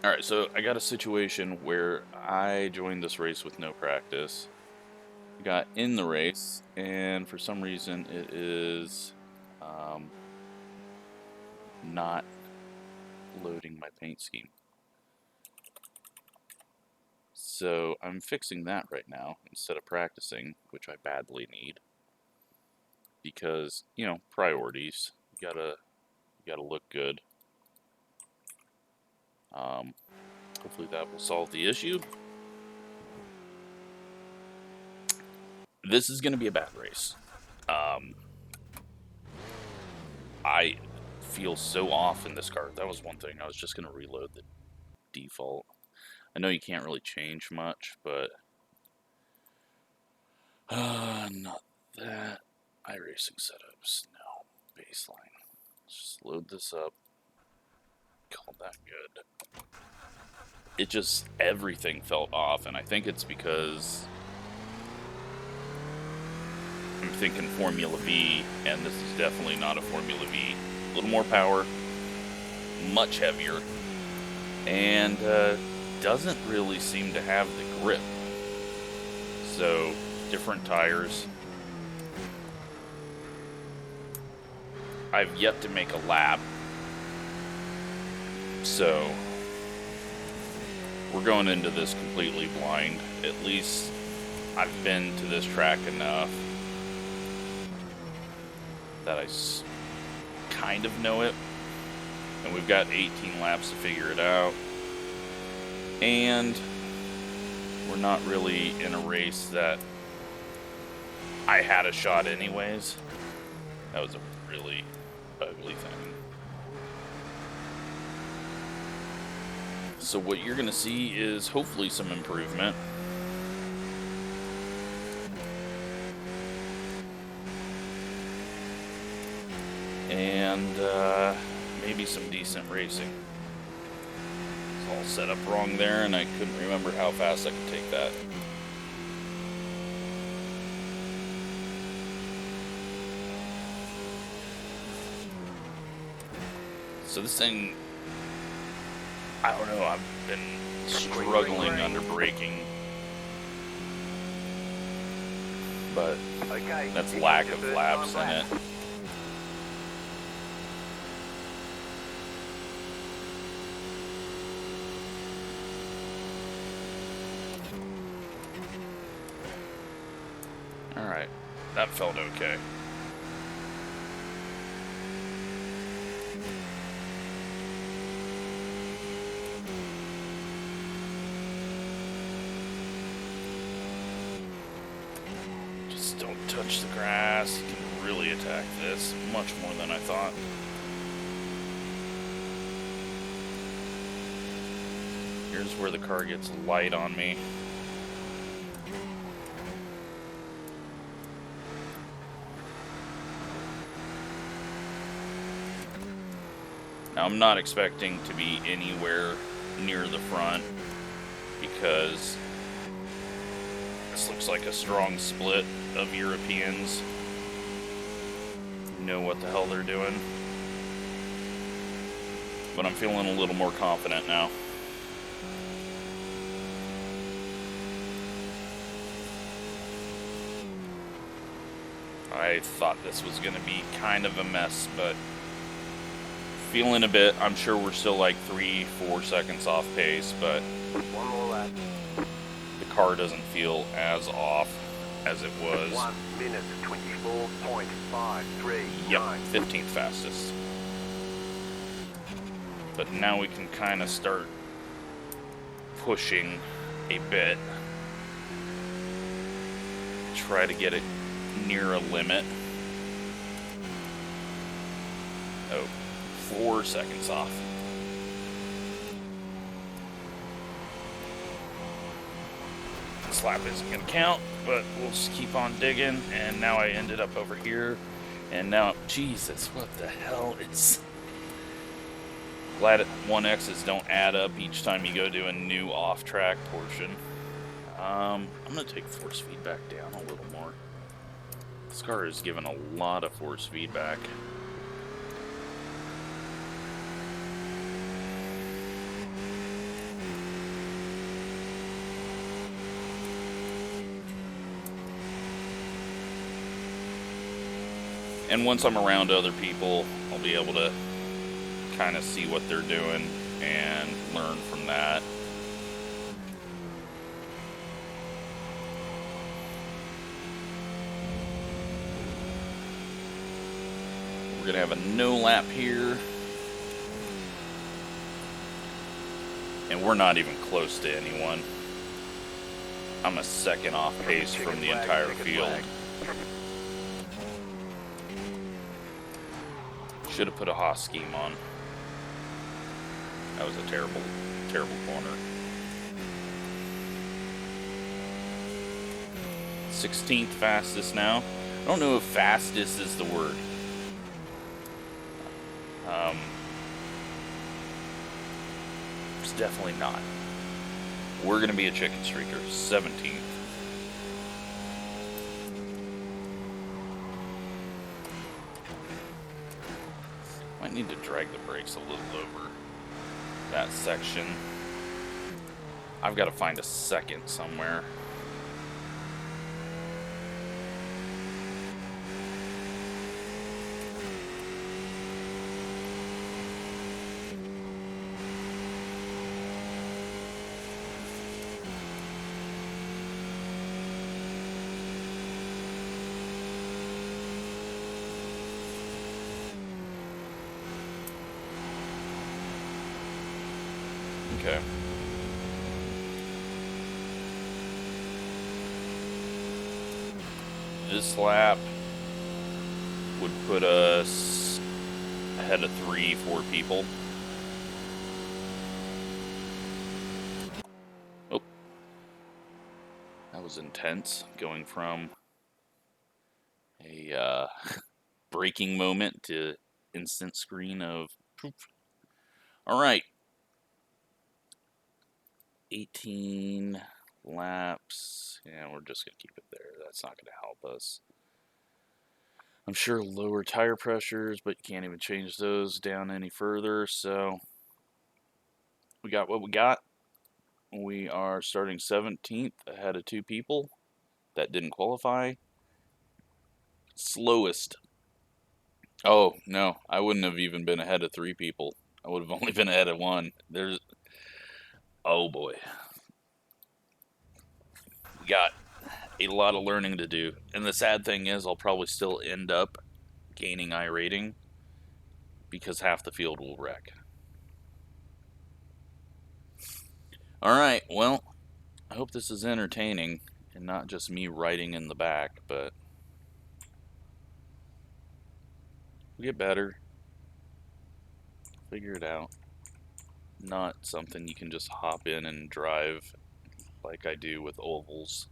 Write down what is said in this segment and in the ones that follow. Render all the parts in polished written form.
Alright, so I got a situation where I joined this race with no practice. Got in the race, and for some reason it is not loading my paint scheme. So I'm fixing that right now instead of practicing, which I badly need. Because, you know, priorities. You gotta look good. Hopefully that will solve the issue. This is gonna be a bad race. I feel so off in this car. That was one thing. I was just gonna reload the default. I know you can't really change much, but not that. iRacing setups, no. Baseline. Let's just load this up. Call that good. It just, everything felt off, and I think it's because I'm thinking Formula V, and this is definitely not a Formula V. A little more power, much heavier, and doesn't really seem to have the grip. So, different tires. I've yet to make a lap, so we're going into this completely blind. At least I've been to this track enough that I kind of know it, and we've got 18 laps to figure it out, and we're not really in a race that I had a shot anyways. That was a really ugly thing. So what you're gonna see is hopefully some improvement. And maybe some decent racing. It's all set up wrong there, and I couldn't remember how fast I could take that. So this thing, I don't know, I've been struggling under braking. But that's lack of laps in it. Alright, that felt okay. Just don't touch the grass. You can really attack this much more than I thought. Here's where the car gets light on me. Now, I'm not expecting to be anywhere near the front because this looks like a strong split of Europeans who know what the hell they're doing. But I'm feeling a little more confident now. I thought this was going to be kind of a mess, but feeling a bit. I'm sure we're still like 3-4 seconds off pace, but one more lap. The car doesn't feel as off as it was. 1 minute 24.539. Yep, 15th fastest. But now we can kind of start pushing a bit. Try to get it near a limit. Oh, 4 seconds off. This lap isn't going to count, but we'll just keep on digging. And now I ended up over here. And now, Jesus, what the hell is... Glad 1X's don't add up each time you go to a new off-track portion. I'm going to take force feedback down a little more. This car is given a lot of force feedback. And once I'm around other people, I'll be able to kind of see what they're doing and learn from that. We're going to have a no lap here. And we're not even close to anyone. I'm a second off pace from the entire field. Should have put a Haas scheme on. That was a terrible, terrible corner. 16th fastest now. I don't know if fastest is the word. It's definitely not. We're going to be a chicken streaker. 17th. Might need to drag the brakes a little over that section. I've got to find a second somewhere. Okay. This lap would put us ahead of 3-4 people. Oh. That was intense, going from a braking moment to instant screen of poop. All right. 18 laps. Yeah, we're just going to keep it there. That's not going to help us. I'm sure lower tire pressures, but you can't even change those down any further. So we got what we got. We are starting 17th ahead of 2 people that didn't qualify. Slowest. Oh, no. I wouldn't have even been ahead of 3 people. I would have only been ahead of 1. There's... Oh, boy. We got a lot of learning to do. And the sad thing is I'll probably still end up gaining iRating because half the field will wreck. Alright, well, I hope this is entertaining and not just me writing in the back, but we'll get better. Figure it out. Not something you can just hop in and drive like I do with ovals.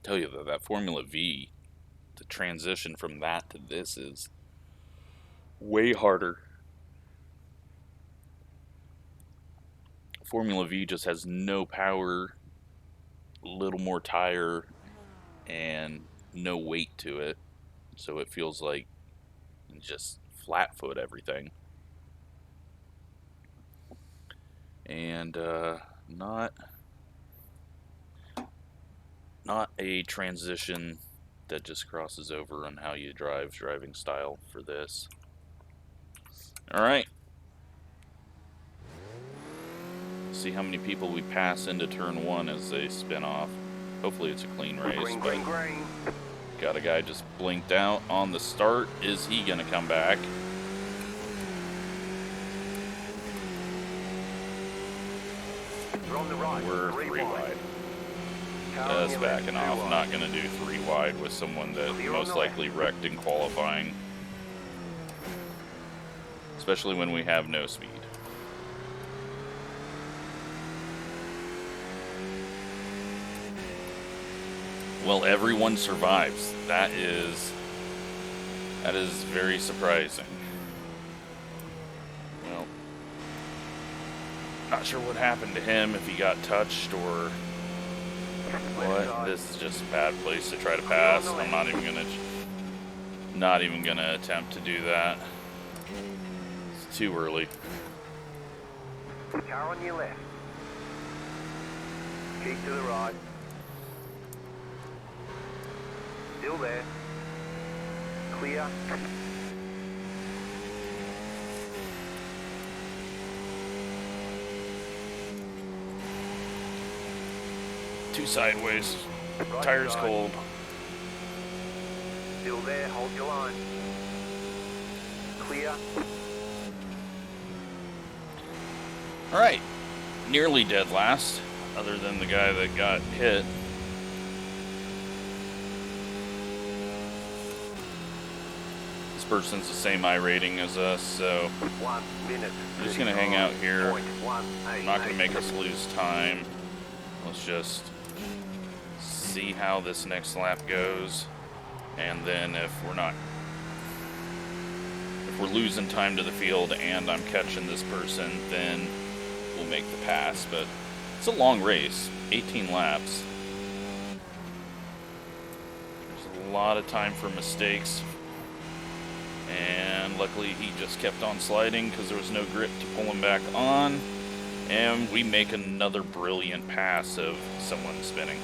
Tell you though, that Formula V, the transition from that to this is way harder. Formula V just has no power, a little more tire, and no weight to it. So it feels like just flat foot everything. And not a transition that just crosses over on how you drive, driving style for this. Alright. See how many people we pass into turn 1 as they spin off. Hopefully it's a clean race. Green. Got a guy just blinked out on the start. Is he gonna come back? We're 3 wide. Just backing off. Not gonna do 3 wide with someone that most likely wrecked in qualifying. Especially when we have no speed. Well, everyone survives. That is very surprising. Well, not sure what happened to him, if he got touched or what. This is just a bad place to try to pass. I'm not even gonna attempt to do that. It's too early. Car on your left. Keep to the right. Still there. Clear. Two sideways. Right Tires side. cold. Still there, hold your line. Clear. Alright. Nearly dead last, other than the guy that got hit. This person's the same iRating as us, so 1 minute. I'm just gonna hang out here. 0.188. I'm not gonna make us lose time. Let's just see how this next lap goes, and then if we're losing time to the field and I'm catching this person, then we'll make the pass. But it's a long race, 18 laps. There's a lot of time for mistakes, and luckily he just kept on sliding because there was no grip to pull him back on, and we make another brilliant pass of someone spinning.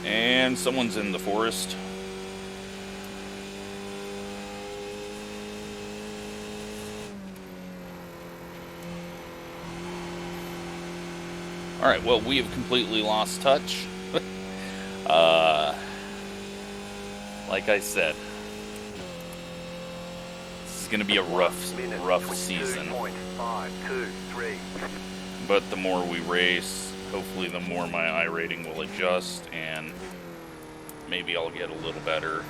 And someone's in the forest. Alright, well, we have completely lost touch. Like I said, this is going to be a rough season. But the more we race, hopefully the more my iRating will adjust, and maybe I'll get a little better.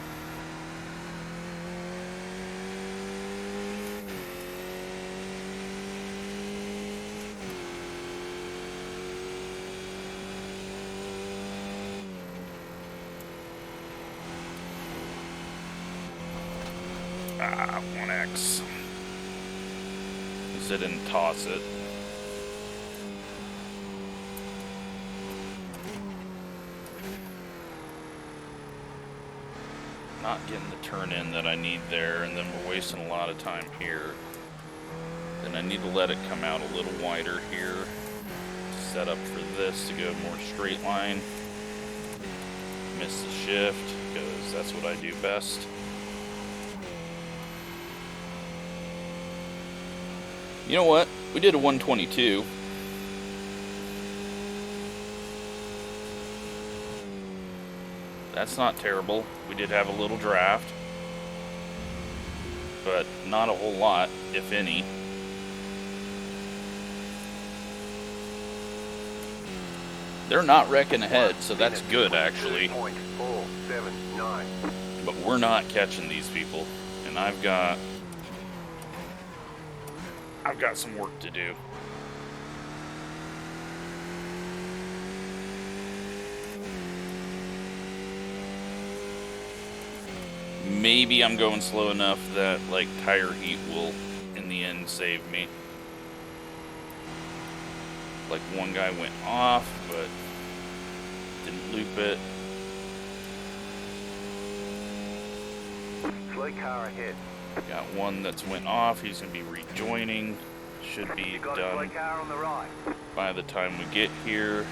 Ah, 1X. Sit and toss it. Not getting the turn in that I need there, and then we're wasting a lot of time here. Then I need to let it come out a little wider here. Set up for this to go more straight line. Miss the shift, because that's what I do best. You know what? We did a 122. That's not terrible. We did have a little draft, but not a whole lot, if any. They're not wrecking ahead, so that's good, actually. But we're not catching these people, and I've got some work to do. Maybe I'm going slow enough that, like, tire heat will, in the end, save me. Like, one guy went off, but didn't loop it. Slow car ahead. Got one that's went off. He's going to be rejoining. Should be Got done a slow car on the right. by the time we get here.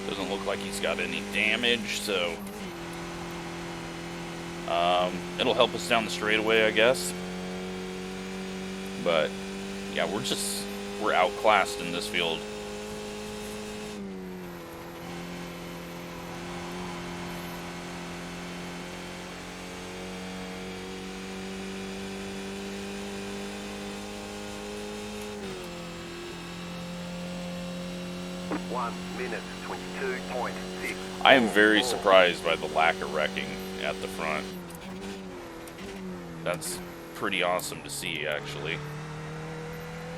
Doesn't look like he's got any damage, so it'll help us down the straightaway, I guess. But yeah, we're outclassed in this field. Minute 22.6. I am very surprised by the lack of wrecking at the front. That's pretty awesome to see, actually.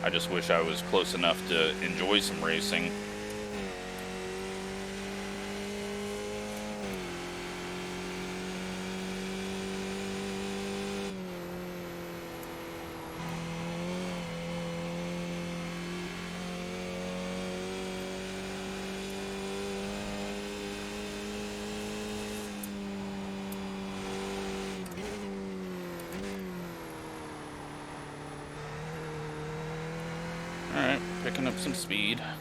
I just wish I was close enough to enjoy some racing. Alright, picking up some speed. A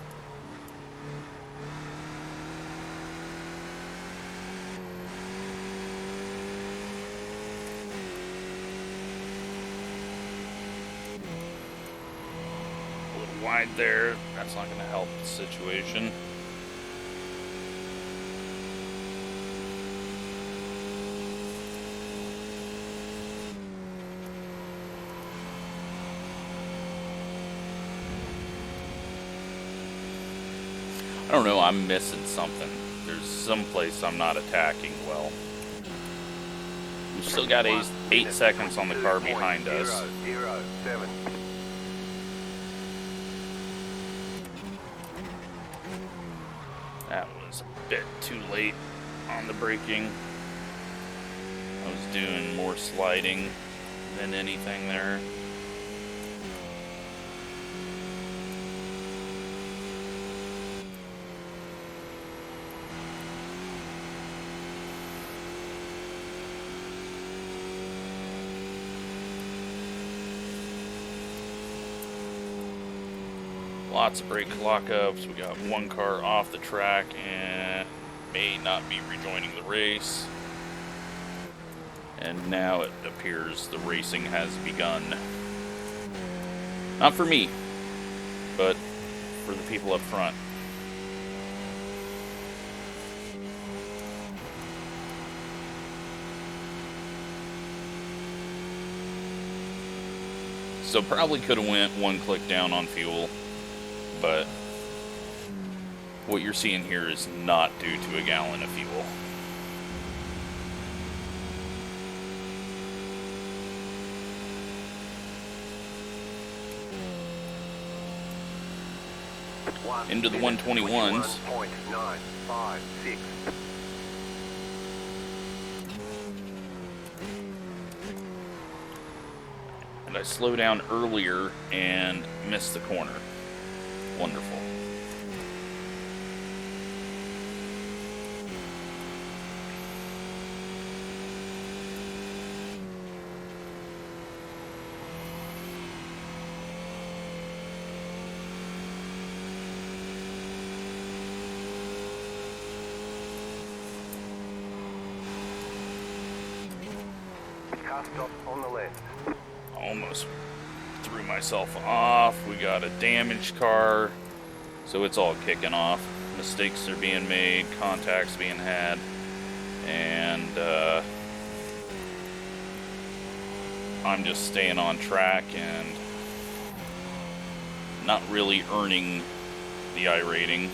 little wide there. That's not going to help the situation. I don't know, I'm missing something. There's some place I'm not attacking well. We've still got 8 seconds on the car behind us. 007. That was a bit too late on the braking. I was doing more sliding than anything there. Lots of brake lockups. We got one car off the track and may not be rejoining the race. And now it appears the racing has begun. Not for me, but for the people up front. So probably could have went one click down on fuel. But what you're seeing here is not due to a gallon of fuel. Into the 121s. 21.956. And I slowed down earlier and missed the corner. Wonderful. Car stop on the left. Almost threw myself off. We got a damaged car, so it's all kicking off. Mistakes are being made, contacts being had, and I'm just staying on track and not really earning the iRating.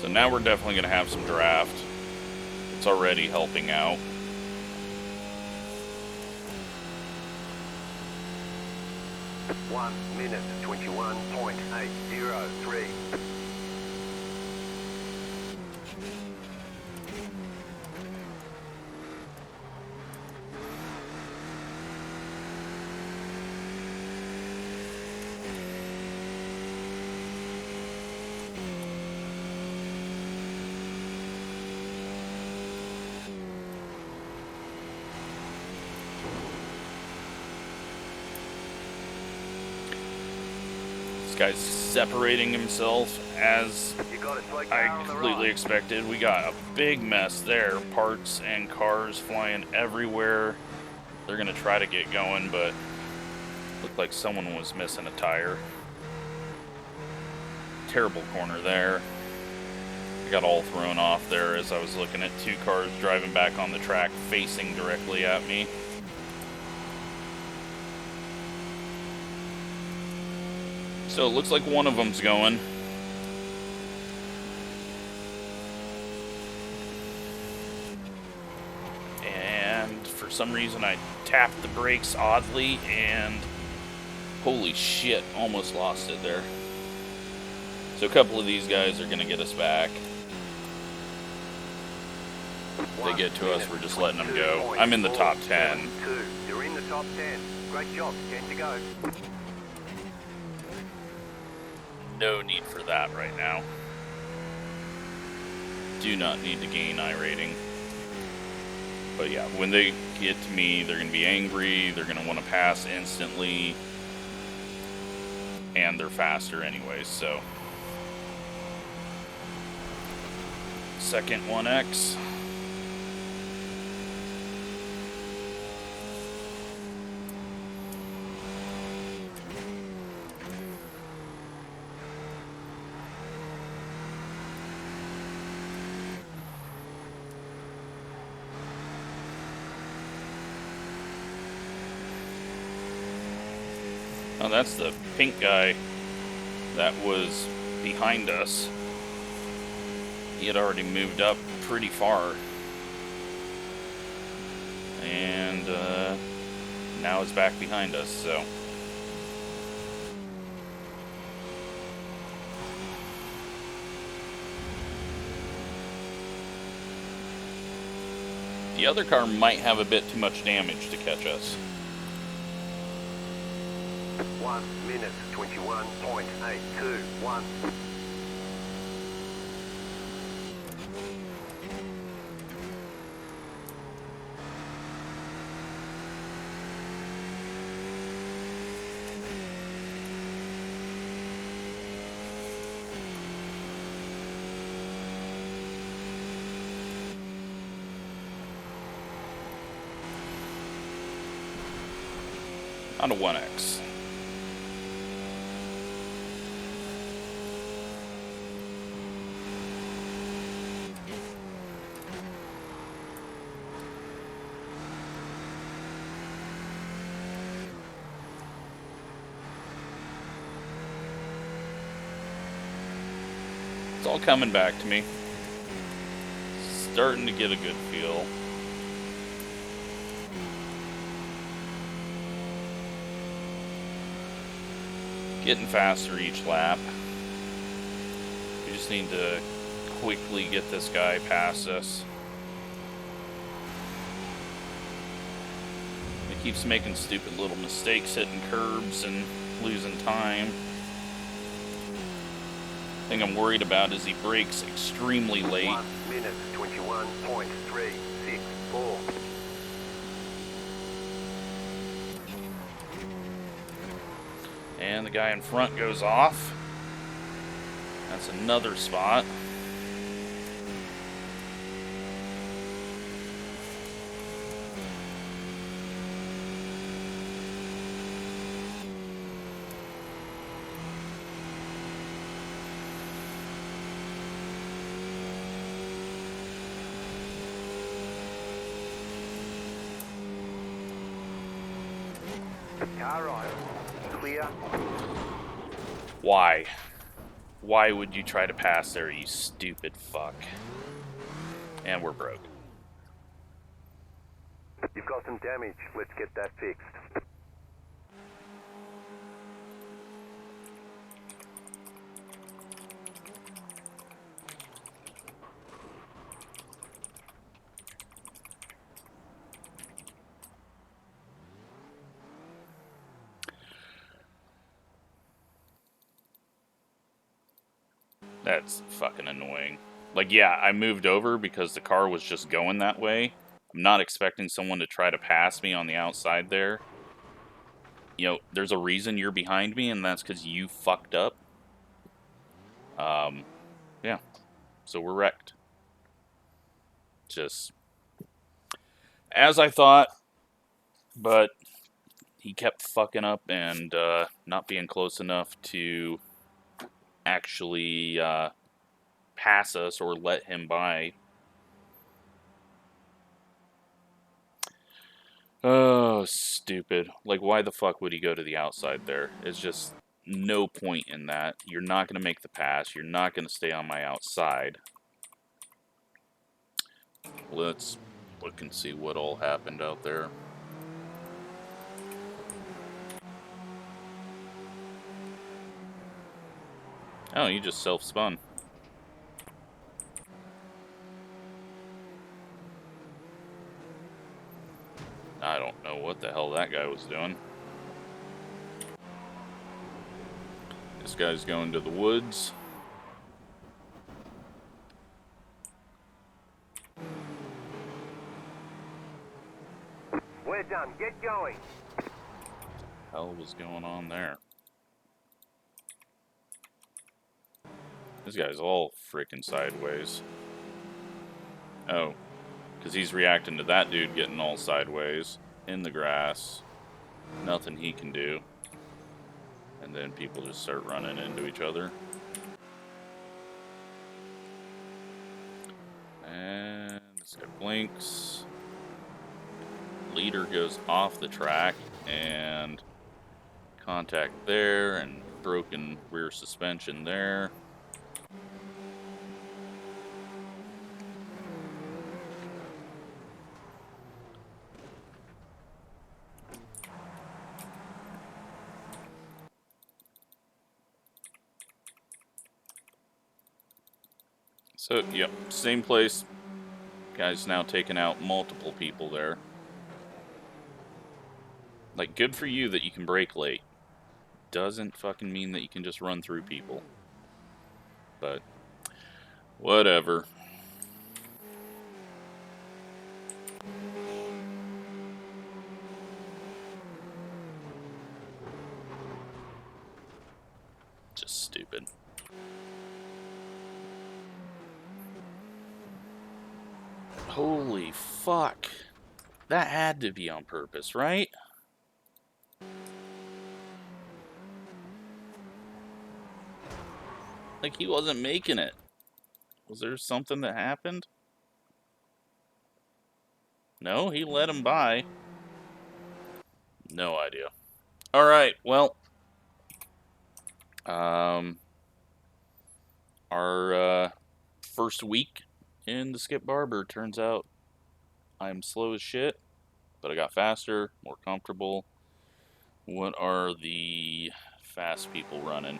So now we're definitely going to have some draft. It's already helping out. One minute 21.803. Guy's separating himself as I completely expected. We got a big mess there. Parts and cars flying everywhere. They're going to try to get going, but looked like someone was missing a tire. Terrible corner there. I got all thrown off there as I was looking at two cars driving back on the track facing directly at me. So it looks like one of them's going. some reason I tapped the brakes oddly, and holy shit, almost lost it there. So a couple of these guys are going to get us back. If they get to us, we're just letting them go. I'm in the top 10. You're in the top 10. Great job. 10 to go. No need for that right now. Do not need to gain iRating. But yeah, when they get to me, they're going to be angry. They're going to want to pass instantly. And they're faster anyways, so. Second 1X. Oh, that's the pink guy that was behind us. He had already moved up pretty far. And now is back behind us, so. The other car might have a bit too much damage to catch us. 1 minute 21.821. On a 1X. It's all coming back to me. Starting to get a good feel. Getting faster each lap. We just need to quickly get this guy past us. He keeps making stupid little mistakes, hitting curbs and losing time. The thing I'm worried about is he brakes extremely late. 1 minute 21.364. And the guy in front goes off. That's another spot. Car right. Clear. Why? Why would you try to pass there, you stupid fuck? And we're broke. You've got some damage. Let's get that fixed. That's fucking annoying. Like, yeah, I moved over because the car was just going that way. I'm not expecting someone to try to pass me on the outside there. You know, there's a reason you're behind me, and that's because you fucked up. Yeah. So we're wrecked. Just as I thought, but he kept fucking up and not being close enough to actually pass us or let him by. Oh, stupid. Like, why the fuck would he go to the outside there? It's just no point in that. You're not going to make the pass. You're not going to stay on my outside. Let's look and see what all happened out there. Oh, you just self-spun. I don't know what the hell that guy was doing. This guy's going to the woods. We're done. Get going. Hell was going on there? This guy's all freaking sideways. Oh, because he's reacting to that dude getting all sideways in the grass. Nothing he can do. And then people just start running into each other. And this guy blinks. Leader goes off the track and contact there and broken rear suspension there. So, yep, same place. Guy's now taking out multiple people there. Like, good for you that you can brake late. Doesn't fucking mean that you can just run through people. But, whatever. Just stupid. Holy fuck. That had to be on purpose, right? Like, he wasn't making it. Was there something that happened? No, he let him by. No idea. Alright, well. Our first week in the Skip Barber, turns out I'm slow as shit, but I got faster, more comfortable. What are the fast people running?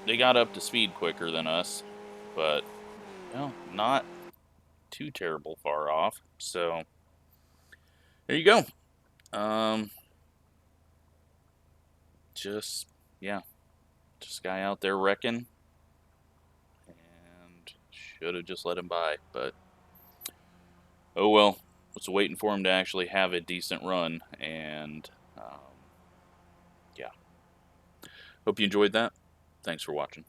They got up to speed quicker than us, but, well, not too terrible far off. So, there you go. Just, yeah, just guy out there wrecking, and should have just let him by, but oh well. Was waiting for him to actually have a decent run, and yeah. Hope you enjoyed that. Thanks for watching.